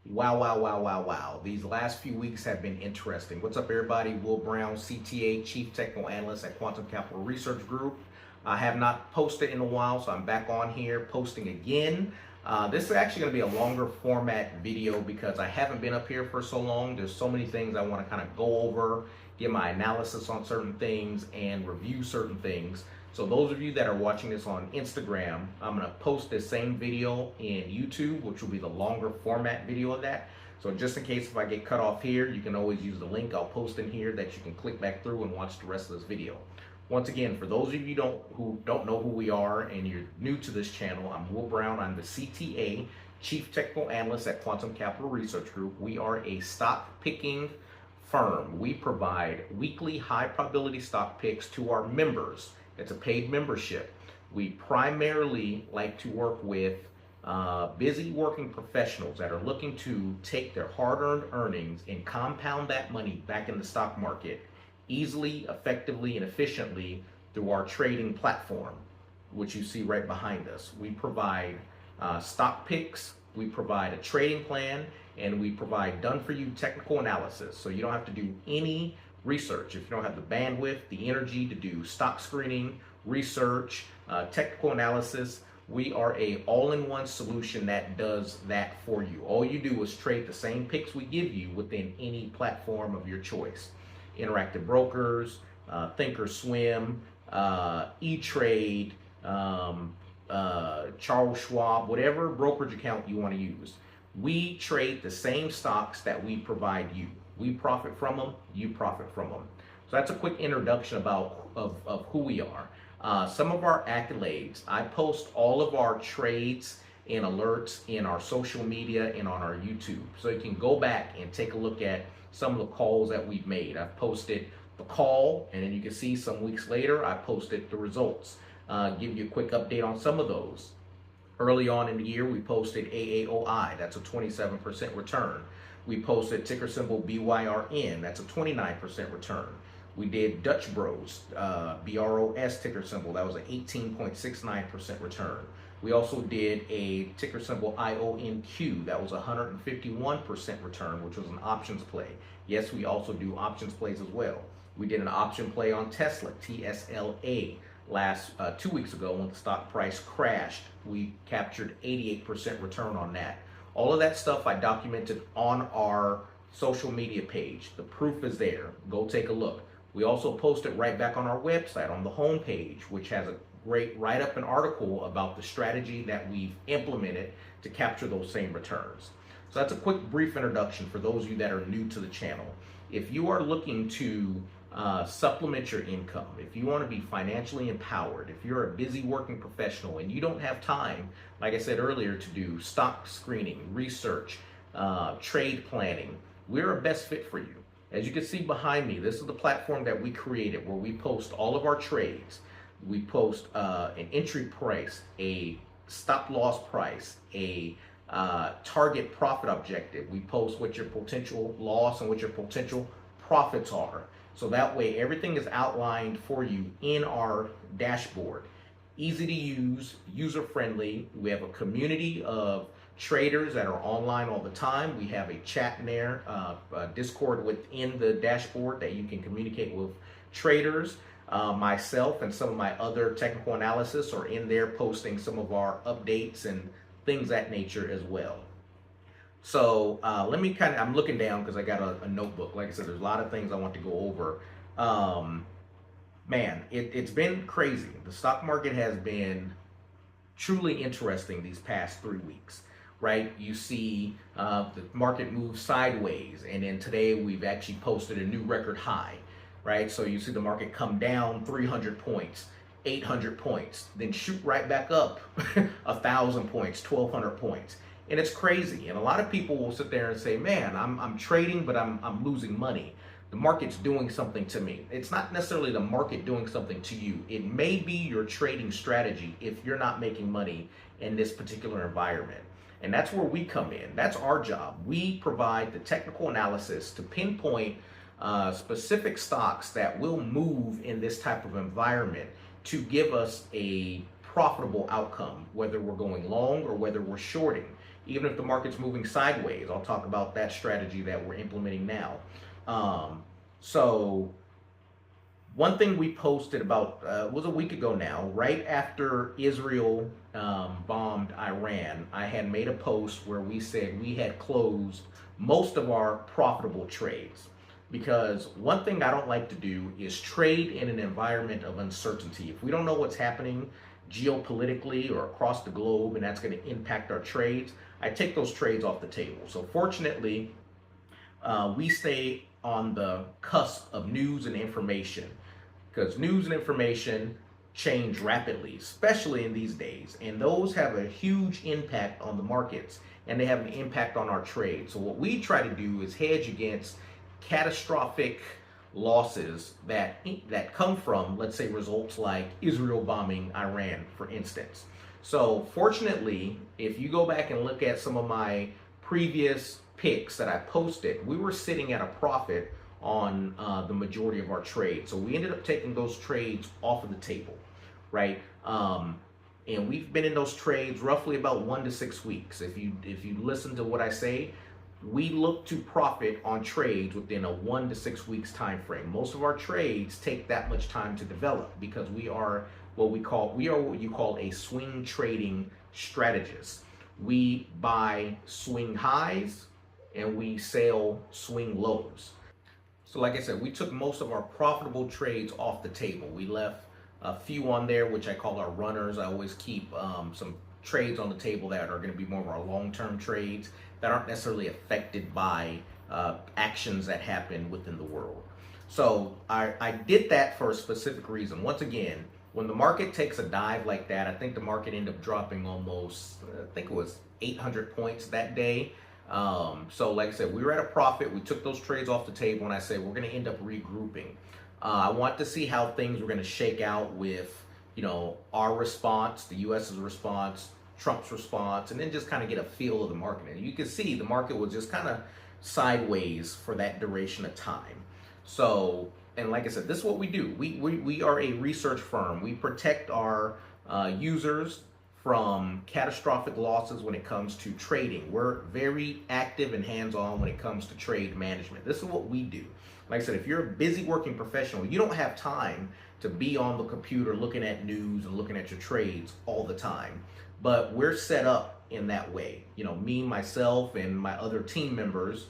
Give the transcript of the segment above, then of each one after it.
Wow, wow, wow, wow, wow. These last few weeks have been interesting. What's up, everybody? Will Brown, CTA, Chief Technical Analyst at Quantum Capital Research Group. I have not posted in a while, so I'm back on here posting again. This is actually going to be a longer format video because I haven't been up here for so long. There's so many things I want to kind of go over, give my analysis on certain things, and review certain things. So those of you that are watching this on Instagram, I'm going to post this same video in YouTube, which will be the longer format video of that. So just in case if I get cut off here, you can always use the link I'll post in here that you can click back through and watch the rest of this video. Once again, for those of you who don't know who we are and you're new to this channel, I'm Will Brown. I'm the CTA, Chief Technical Analyst at Quantum Capital Research Group. We are a stock picking firm. We provide weekly high probability stock picks to our members. It's a paid membership. We primarily like to work with busy working professionals that are looking to take their hard-earned earnings and compound that money back in the stock market easily, effectively, and efficiently through our trading platform, which you see right behind us. We provide stock picks, we provide a trading plan, and we provide done-for-you technical analysis. So you don't have to do any research. If you don't have the bandwidth, the energy to do stock screening, research, technical analysis, we are a all-in-one solution that does that for you. All you do is trade the same picks we give you within any platform of your choice. Interactive Brokers, Thinkorswim, E-Trade, Charles Schwab, whatever brokerage account you want to use. We trade the same stocks that we provide you. We profit from them, you profit from them. So that's a quick introduction of who we are. Some of our accolades, I post all of our trades and alerts in our social media and on our YouTube. So you can go back and take a look at some of the calls that we've made. I've posted the call, and then you can see some weeks later, I posted the results. Give you a quick update on some of those. Early on in the year, we posted AAOI, that's a 27% return. We posted ticker symbol BYRN, that's a 29% return. We did Dutch Bros, BROS ticker symbol, that was an 18.69% return. We also did a ticker symbol IONQ, that was a 151% return, which was an options play. Yes, we also do options plays as well. We did an option play on Tesla, TSLA, last 2 weeks ago when the stock price crashed. We captured 88% return on that. All of that stuff I documented on our social media page. The proof is there. Go take a look. We also post it right back on our website on the home page, which has a great write-up and article about the strategy that we've implemented to capture those same returns. So that's a quick brief introduction for those of you that are new to the channel. If you are looking to supplement your income, if you want to be financially empowered, if you're a busy working professional and you don't have time, like I said earlier, to do stock screening, research, trade planning, we're a best fit for you. As you can see behind me, this is the platform that we created where we post all of our trades. We post an entry price, a stop loss price, a target profit objective. We post what your potential loss and what your potential profits are. So that way everything is outlined for you in our dashboard. Easy to use, user friendly. We have a community of traders that are online all the time. We have a chat in there, Discord within the dashboard that you can communicate with traders. Myself and some of my other technical analysis are in there posting some of our updates and things of that nature as well. So let me I'm looking down because I got a notebook. Like I said, there's a lot of things I want to go over. Man, it's been crazy. The stock market has been truly interesting these past 3 weeks, right? You see the market move sideways, and then today we've actually posted a new record high, right? So you see the market come down 300 points, 800 points, then shoot right back up 1,000 points, 1,200 points. And it's crazy. And a lot of people will sit there and say, man, I'm trading, but I'm losing money. The market's doing something to me. It's not necessarily the market doing something to you. It may be your trading strategy if you're not making money in this particular environment. And that's where we come in. That's our job. We provide the technical analysis to pinpoint specific stocks that will move in this type of environment to give us a profitable outcome, whether we're going long or whether we're shorting. even if the market's moving sideways. I'll talk about that strategy that we're implementing now. So one thing we posted about was a week ago now, right after Israel bombed Iran. I had made a post where we said we had closed most of our profitable trades, because one thing I don't like to do is trade in an environment of uncertainty. If we don't know what's happening geopolitically or across the globe and that's going to impact our trades, I take those trades off the table. So fortunately, we stay on the cusp of news and information, because news and information change rapidly, especially in these days, and those have a huge impact on the markets, and they have an impact on our trade. So what we try to do is hedge against catastrophic losses that come from, let's say, results like Israel bombing Iran, for instance. So fortunately, if you go back and look at some of my previous picks that I posted, we were sitting at a profit on the majority of our trades. So we ended up taking those trades off of the table, right? And we've been in those trades roughly about 1 to 6 weeks. If you listen to what I say, we look to profit on trades within a 1 to 6 weeks time frame. Most of our trades take that much time to develop, because we are what you call a swing trading strategist. We buy swing highs and we sell swing lows. So like I said, we took most of our profitable trades off the table. We left a few on there, which I call our runners. I always keep some trades on the table that are going to be more of our long-term trades that aren't necessarily affected by actions that happen within the world. So I did that for a specific reason. Once again, when the market takes a dive like that, I think the market ended up dropping almost, I think it was 800 points that day. So like I said, we were at a profit. We took those trades off the table, and I said we're going to end up regrouping. I want to see how things were going to shake out with, our response, the U.S.'s response, Trump's response, and then just kind of get a feel of the market. And you can see the market was just kind of sideways for that duration of time. So, and like I said, this is what we do. We are a research firm. We protect our users from catastrophic losses when it comes to trading. We're very active and hands-on when it comes to trade management. This is what we do. Like I said, if you're a busy working professional, you don't have time to be on the computer looking at news and looking at your trades all the time. But we're set up in that way. Me, myself, and my other team members,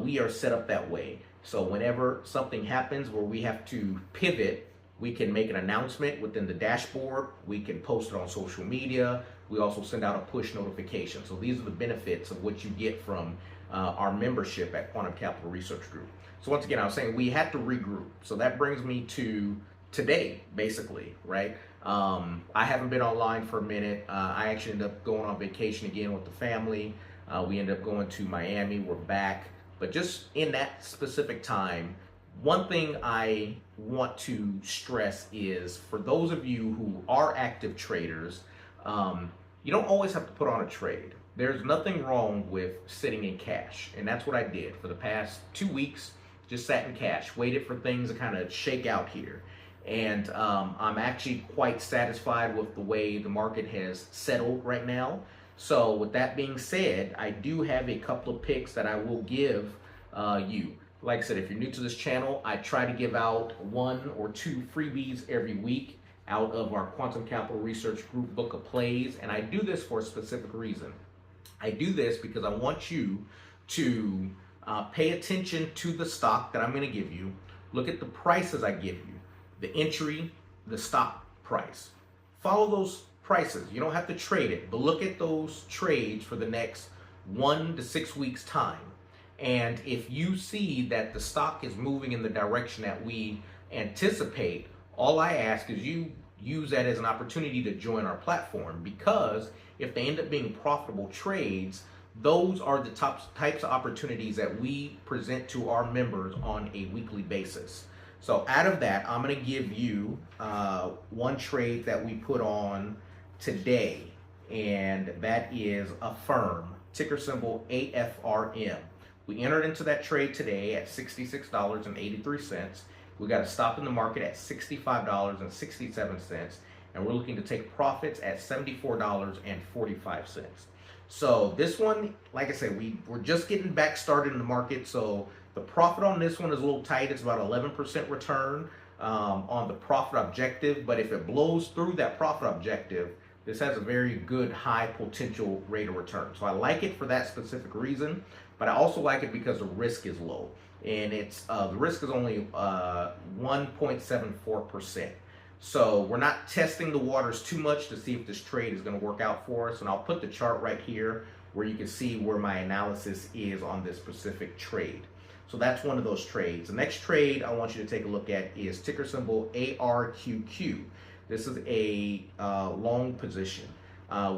we are set up that way. So whenever something happens where we have to pivot, we can make an announcement within the dashboard. We can post it on social media. We also send out a push notification. So these are the benefits of what you get from our membership at Quantum Capital Research Group. So once again, I was saying we had to regroup. So that brings me to today, basically, right? I haven't been online for a minute. I actually ended up going on vacation again with the family. We ended up going to Miami. We're back. But just in that specific time, one thing I want to stress is, for those of you who are active traders, you don't always have to put on a trade. There's nothing wrong with sitting in cash. And that's what I did for the past 2 weeks. Just sat in cash, waited for things to kind of shake out here. And I'm actually quite satisfied with the way the market has settled right now. So with that being said, I do have a couple of picks that I will give you. Like I said, if you're new to this channel, I try to give out 1 or 2 freebies every week out of our Quantum Capital Research Group book of plays. And I do this for a specific reason. I do this because I want you to pay attention to the stock that I'm going to give you. Look at the prices I give you, the entry, the stop price. Follow those prices. You don't have to trade it, but look at those trades for the next 1 to 6 weeks time. And if you see that the stock is moving in the direction that we anticipate, all I ask is you use that as an opportunity to join our platform, because if they end up being profitable trades, those are the types of opportunities that we present to our members on a weekly basis. So out of that, I'm going to give you one trade that we put on today, and that is Affirm, ticker symbol AFRM. We entered into that trade today at $66.83. We got a stop in the market at $65.67, and we're looking to take profits at $74.45. So this one, like I said, we're just getting back started in the market. So the profit on this one is a little tight. It's about 11% return on the profit objective. But if it blows through that profit objective, this has a very good high potential rate of return. So I like it for that specific reason, but I also like it because the risk is low. And it's the risk is only 1.74%. So we're not testing the waters too much to see if this trade is going to work out for us. And I'll put the chart right here where you can see where my analysis is on this specific trade. So that's one of those trades. The next trade I want you to take a look at is ticker symbol ARQQ. This is a long position.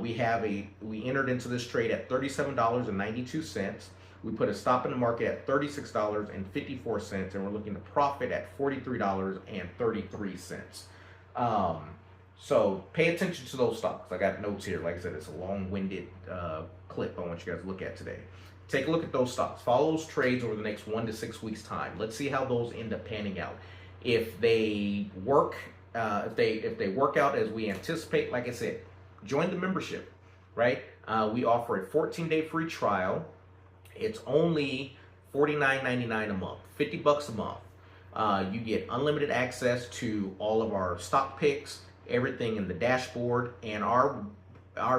We entered into this trade at $37.92. We put a stop in the market at $36.54, and we're looking to profit at $43.33. So pay attention to those stocks. I got notes here. Like I said, it's a long-winded clip I want you guys to look at today. Take a look at those stocks. Follow those trades over the next 1 to 6 weeks time. Let's see how those end up panning out. If they work, if they work out as we anticipate, like I said, join the membership, right? We offer a 14-day free trial. It's only $49.99 a month, $50 a month. You get unlimited access to all of our stock picks, everything in the dashboard, and our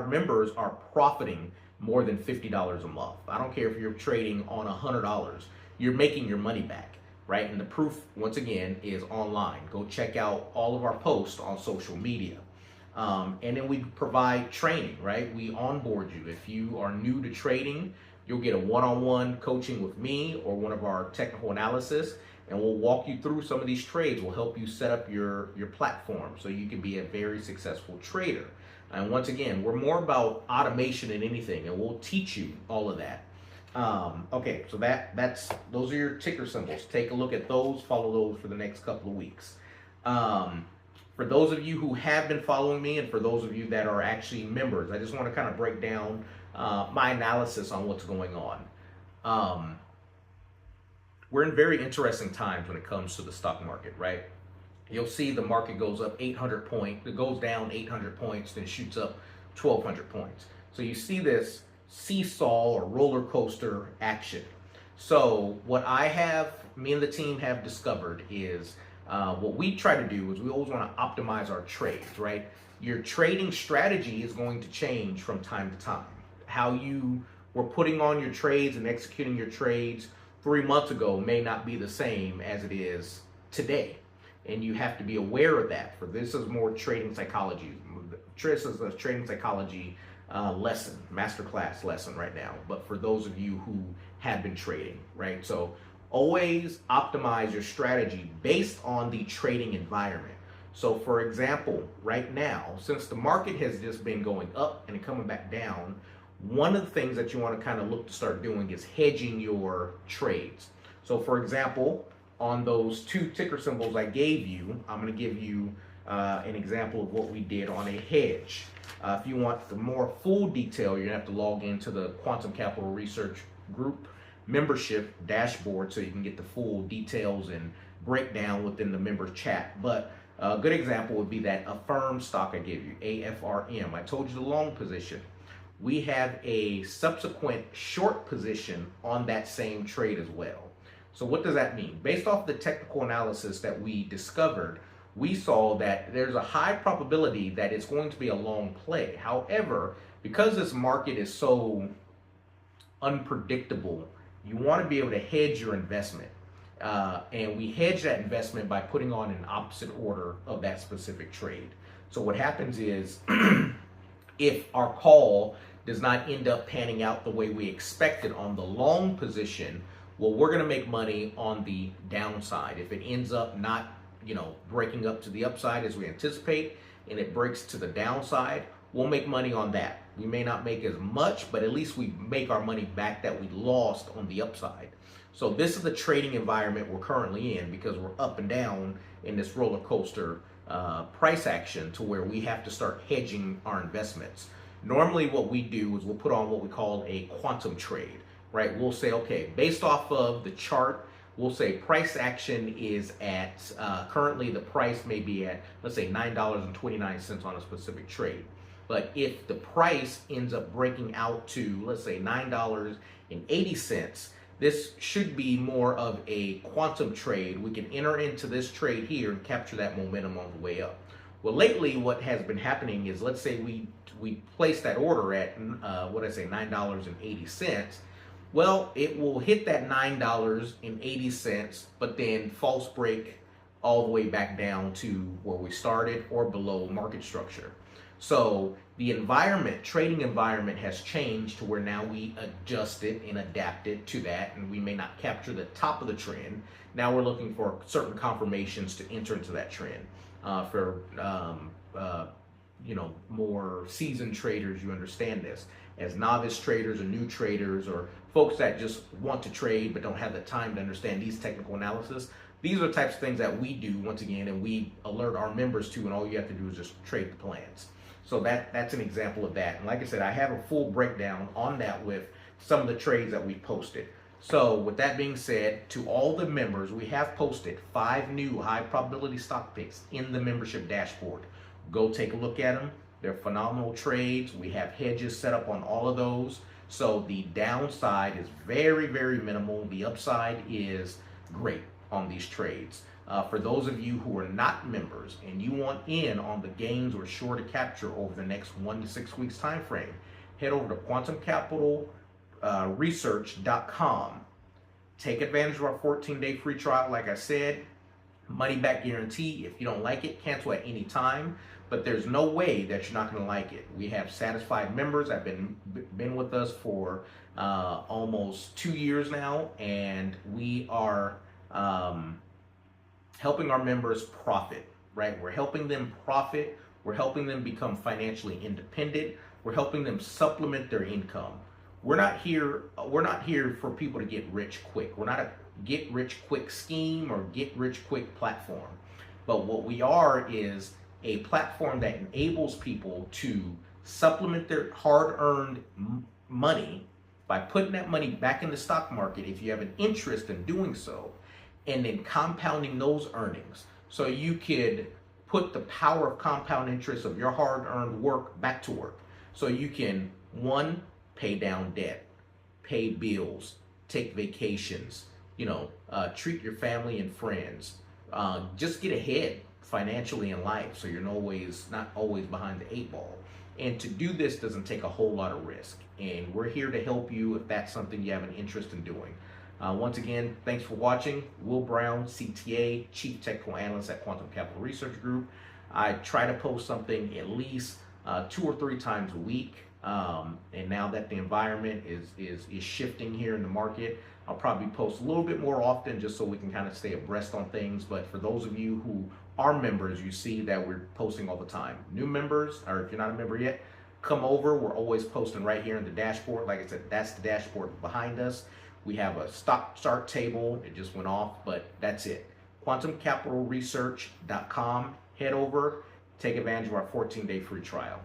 members are profiting more than $50 a month. I don't care if you're trading on $100, you're making your money back, right? And the proof, once again, is online. Go check out all of our posts on social media. And then we provide training, right? We onboard you. If you are new to trading, you'll get a one-on-one coaching with me or one of our technical analysts, and we'll walk you through some of these trades. We'll help you set up your platform so you can be a very successful trader. And once again, we're more about automation than anything, and we'll teach you all of that. Okay, so those are your ticker symbols. Take a look at those, follow those for the next couple of weeks. For those of you who have been following me, and for those of you that are actually members, I just want to kind of break down my analysis on what's going on. We're in very interesting times when it comes to the stock market, right? You'll see the market goes up 800 points, it goes down 800 points, then shoots up 1,200 points. So you see this seesaw or roller coaster action. So what me and the team have discovered is what we try to do is we always want to optimize our trades, right? Your trading strategy is going to change from time to time. How you were putting on your trades and executing your trades 3 months ago may not be the same as it is today. And you have to be aware of that. For this is more trading psychology. This is a trading psychology lesson, masterclass lesson right now. But for those of you who have been trading, right? So always optimize your strategy based on the trading environment. So for example, right now, since the market has just been going up and coming back down, one of the things that you want to kind of look to start doing is hedging your trades. So for example, on those 2 ticker symbols I gave you, I'm going to give you an example of what we did on a hedge. If you want the more full detail, you're going to have to log into the Quantum Capital Research Group membership dashboard so you can get the full details and breakdown within the member chat. But a good example would be that Affirm stock I gave you, AFRM. I told you the long position. We have a subsequent short position on that same trade as well. So what does that mean? Based off the technical analysis that we discovered, we saw that there's a high probability that it's going to be a long play. However, because this market is so unpredictable, you want to be able to hedge your investment. And we hedge that investment by putting on an opposite order of that specific trade. So what happens is if our call does not end up panning out the way we expected on the long position, well, we're going to make money on the downside. If it ends up not, breaking up to the upside as we anticipate, and it breaks to the downside, we'll make money on that. We may not make as much, but at least we make our money back that we lost on the upside. So this is the trading environment we're currently in because we're up and down in this roller coaster price action to where we have to start hedging our investments. Normally what we do is we'll put on what we call a quantum trade, right? We'll say, okay, based off of the chart, we'll say price action is at, currently the price may be at, let's say $9.29 on a specific trade. But if the price ends up breaking out to, let's say, $9.80, this should be more of a quantum trade. We can enter into this trade here and capture that momentum on the way up. Well, lately what has been happening is, let's say we place that order at $9.80. Well, it will hit that $9.80, but then false break all the way back down to where we started or below market structure. So the environment, trading environment, has changed to where now we adjusted and adapted to that, and we may not capture the top of the trend. Now we're looking for certain confirmations to enter into that trend. More seasoned traders, you understand this. As novice traders or new traders or folks that just want to trade but don't have the time to understand these technical analysis, these are the types of things that we do, once again, and we alert our members to, and all you have to do is just trade the plans. So that's an example of that. And like I said, I have a full breakdown on that with some of the trades that we posted. So with that being said, to all the members, we have posted 5 new high probability stock picks in the membership dashboard. Go take a look at them. They're phenomenal trades. We have hedges set up on all of those. So the downside is very, very minimal. The upside is great on these trades. For those of you who are not members and you want in on the gains we're sure to capture over the next 1 to 6 weeks time frame, head over to quantumcapitalresearch.com. Take advantage of our 14-day free trial. Like I said, money back guarantee. If you don't like it, cancel at any time. But there's no way that you're not going to like it. We have satisfied members that have been with us for almost 2 years now, and we are helping our members profit, right? We're helping them profit. We're helping them become financially independent. We're helping them supplement their income. We're not here for people to get rich quick. We're not a get rich quick scheme or get rich quick platform. But what we are is a platform that enables people to supplement their hard-earned money by putting that money back in the stock market if you have an interest in doing so, and then compounding those earnings. So you could put the power of compound interest of your hard-earned work back to work. So you can, 1, pay down debt, pay bills, take vacations, treat your family and friends, just get ahead financially in life so you're not always behind the 8 ball. And to do this doesn't take a whole lot of risk. And we're here to help you if that's something you have an interest in doing. Once again, thanks for watching. Will Brown, CTA, Chief Technical Analyst at Quantum Capital Research Group. I try to post something at least 2 or 3 times a week. And now that the environment is shifting here in the market, I'll probably post a little bit more often just so we can kind of stay abreast on things. But for those of you who are members, you see that we're posting all the time. New members, or if you're not a member yet, come over. We're always posting right here in the dashboard. Like I said, that's the dashboard behind us. We have a stock start table. It just went off, but that's it. quantumcapitalresearch.com. Head over, take advantage of our 14-day free trial.